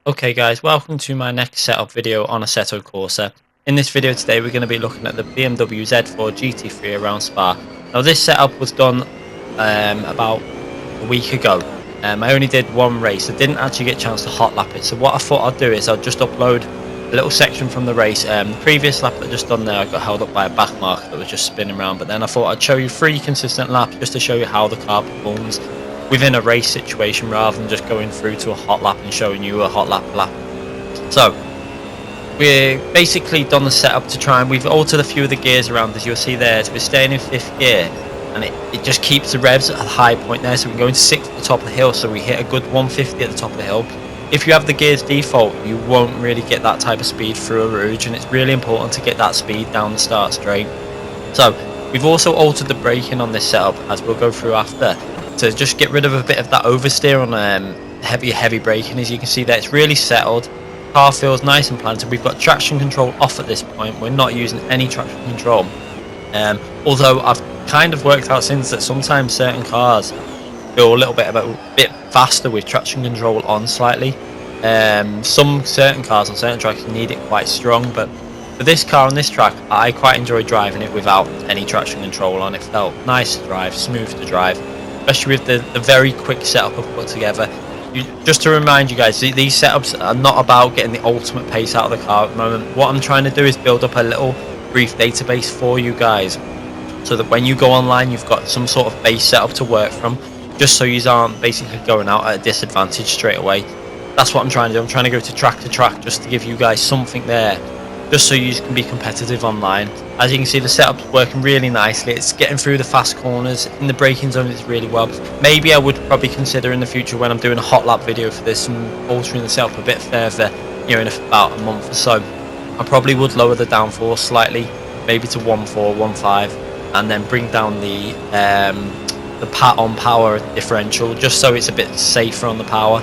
Okay guys, welcome to my next setup video on Assetto Corsa. In this video today we're going to be looking at the BMW Z4 GT3 around Spa. Now this setup was done about a week ago. I only did one race, I didn't actually get a chance to hot lap it, so what I thought I'd do is I'll just upload a little section from the race. The previous lap that I just done there I got held up by a back marker that was just spinning around, but then I thought I'd show you 3 consistent laps just to show you how the car performs within a race situation rather than just going through to a hot lap and showing you a hot lap. So we're basically done the setup to try, and we've altered a few of the gears around, as you'll see there. So we're staying in 5th gear and it just keeps the revs at a high point there, so we can go into 6th at the top of the hill, so we hit a good 150 at the top of the hill. If you have the gears default you won't really get that type of speed through a rouge, and it's really important to get that speed down the start straight. So we've also altered the braking on this setup, as we'll go through after, to just get rid of a bit of that oversteer on heavy braking. As you can see there, it's really settled. Car feels nice and planted. We've got traction control off at this point. We're not using any traction control. Although I've kind of worked out since that sometimes certain cars feel a little bit faster with traction control on slightly. Some certain cars on certain tracks need it quite strong, but for this car on this track I quite enjoy driving it without any traction control on. It felt nice to drive, smooth to drive, especially with the very quick setup I've put together. Just to remind you guys, these setups are not about getting the ultimate pace out of the car at the moment. What I'm trying to do is build up a little brief database for you guys, so that when you go online you've got some sort of base setup to work from, just so you aren't basically going out at a disadvantage straight away. That's what I'm trying to do. I'm trying to go to track just to give you guys something there, just so you can be competitive online. As you can see, the setup's working really nicely. It's getting through the fast corners. In the braking zone it's really well. Maybe I would probably consider in the future, when I'm doing a hot lap video for this and altering the setup a bit further, in about a month or so, I probably would lower the downforce slightly, maybe to 1.4, 1.5, and then bring down the pat on power differential, just so it's a bit safer on the power.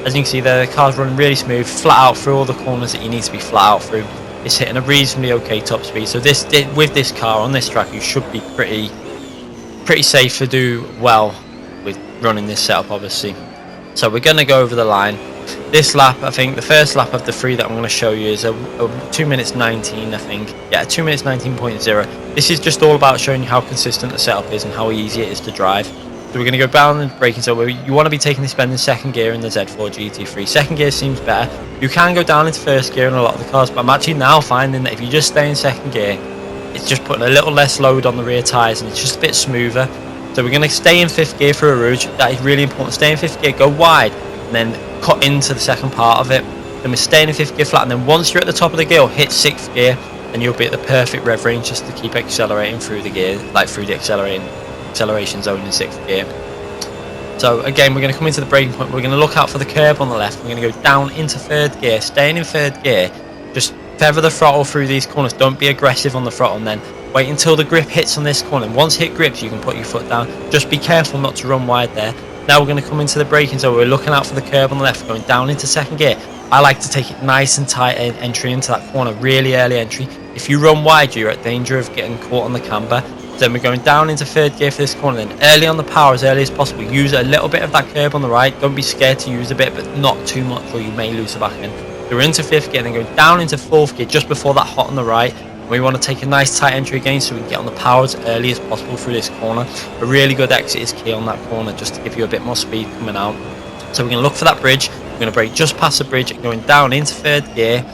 As you can see there, the car's running really smooth, flat out through all the corners that you need to be flat out through. It's hitting a reasonably okay top speed, so with this car on this track you should be pretty safe to do well with running this setup, obviously. So we're going to go over the line. This lap, I think the first lap of the 3 that I'm going to show you is a 2 minutes 19, I think. Yeah, 2 minutes 19.0. This is just all about showing you how consistent the setup is and how easy it is to drive. So we're going to go down and braking. So you want to be taking this bend in 2nd gear in the Z4 GT3. 2nd gear seems better. You can go down into 1st gear in a lot of the cars, but I'm actually now finding that if you just stay in 2nd gear, it's just putting a little less load on the rear tyres and it's just a bit smoother. So we're going to stay in 5th gear for a rouge. That is really important. Stay in 5th gear, go wide, and then cut into the second part of it. Then we're staying in 5th gear flat, and then once you're at the top of the gear, hit 6th gear, and you'll be at the perfect rev range just to keep accelerating through the gear, like through the acceleration zone in 6th gear. So again, we're going to come into the braking point. We're going to look out for the curb on the left. We're going to go down into 3rd gear, staying in 3rd gear. Just feather the throttle through these corners. Don't be aggressive on the throttle, and then wait until the grip hits on this corner. And once hit grips, you can put your foot down. Just be careful not to run wide there. Now we're going to come into the braking zone. We're looking out for the curb on the left, going down into 2nd gear. I like to take it nice and tight entry into that corner, really early entry. If you run wide, you're at danger of getting caught on the camber. Then we're going down into 3rd gear for this corner, then early on the power as early as possible. Use a little bit of that curb on the right. Don't be scared to use a bit, but not too much, or you may lose the back end. So we're into 5th gear, then going down into 4th gear just before that hot on the right. We want to take a nice tight entry again so we can get on the power as early as possible through this corner. A really good exit is key on that corner, just to give you a bit more speed coming out. So we're going to look for that bridge. We're going to brake just past the bridge, going down into 3rd gear,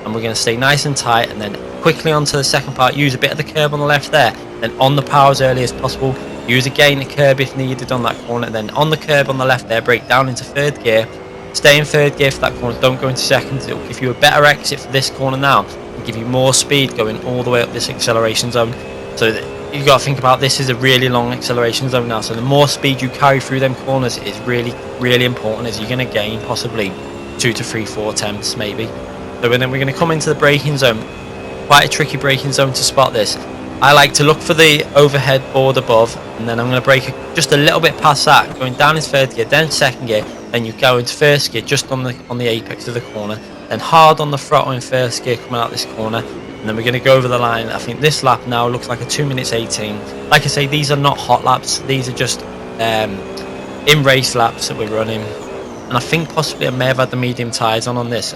and we're going to stay nice and tight, and then quickly onto the second part. Use a bit of the curb on the left there, then on the power as early as possible. Use again the curb if needed on that corner, then on the curb on the left there, brake down into 3rd gear. Stay in 3rd gear for that corner, don't go into 2nd. It will give you a better exit for this corner now and give you more speed going all the way up this acceleration zone. So you've got to think about, this is a really long acceleration zone now, so the more speed you carry through them corners is really important, as you're going to gain possibly 2 to 3, 4 attempts maybe. So then we're going to come into the braking zone. Quite a tricky braking zone to spot this. I like to look for the overhead board above, and then I'm going to brake just a little bit past that, going down into 3rd gear, then 2nd gear, then you go into 1st gear just on the apex of the corner, then hard on the throttle in 1st gear coming out this corner, and then we're going to go over the line. I think this lap now looks like a 2 minutes 18. Like I say, these are not hot laps, these are just in race laps that we're running. and I think possibly I may have had the medium tyres on this.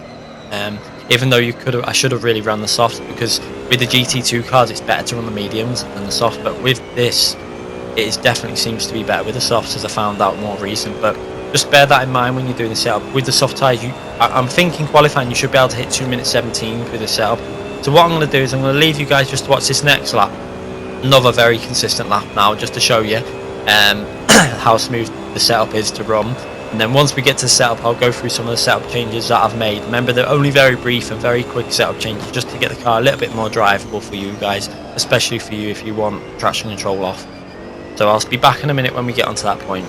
Even though I should have really run the soft, because with the GT2 cars it's better to run the mediums than the soft, but with this definitely seems to be better with the softs, as I found out more recent. But just bear that in mind when you're doing the setup. With the soft tyres, I'm thinking qualifying you should be able to hit 2 minutes 17 with the setup. So what I'm going to do is I'm going to leave you guys just to watch this next lap, another very consistent lap now, just to show you how smooth the setup is to run. And then once we get to the setup, I'll go through some of the setup changes that I've made. Remember, they're only very brief and very quick setup changes, just to get the car a little bit more drivable for you guys, especially for you if you want traction control off. So I'll be back in a minute when we get onto that point.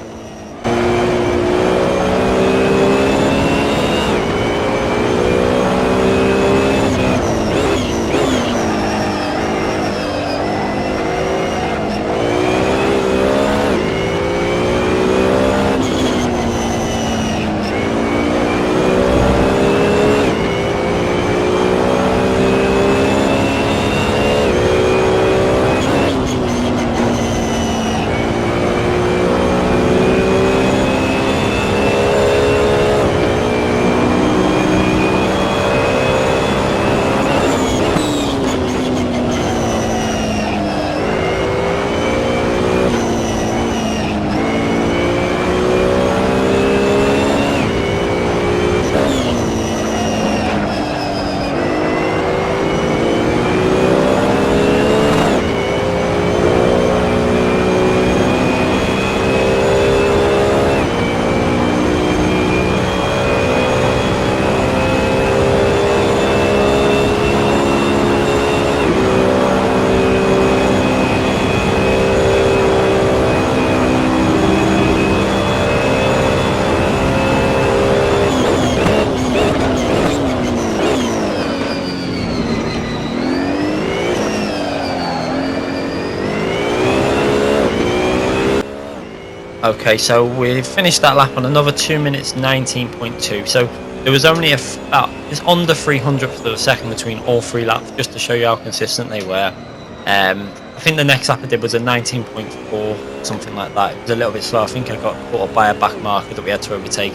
Okay, so we finished that lap on another 2 minutes 19.2. So there was only it's under 300th of a second between all three laps, just to show you how consistent they were. I think the next lap I did was a 19.4, something like that. It was a little bit slow. I think I got caught up by a back marker that we had to overtake.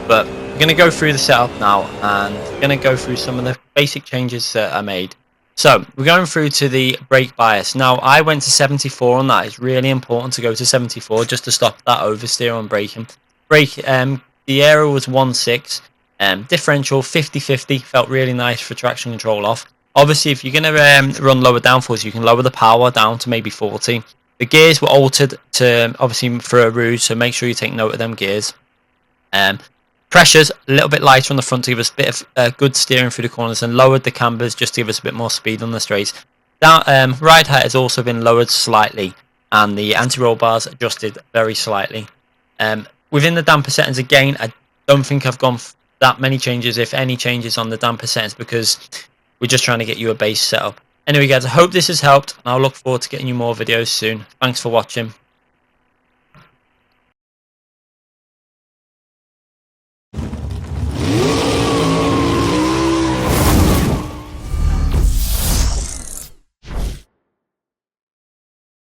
But we're going to go through the setup now, and we're going to go through some of the basic changes that I made. So we're going through to the brake bias. Now I went to 74 on that. It's really important to go to 74 just to stop that oversteer on braking. The aero was 1.6. Differential 50-50, felt really nice for traction control off. Obviously, if you're going to run lower downforce, you can lower the power down to maybe 40. The gears were altered to obviously for a rouge, so make sure you take note of them gears. Pressures a little bit lighter on the front to give us a bit of good steering through the corners, and lowered the cambers just to give us a bit more speed on the straights. That ride height has also been lowered slightly, and the anti-roll bars adjusted very slightly. Within the damper settings, again, I don't think I've gone that many changes, if any changes, on the damper settings, because we're just trying to get you a base setup. Anyway guys, I hope this has helped, and I'll look forward to getting you more videos soon. Thanks for watching.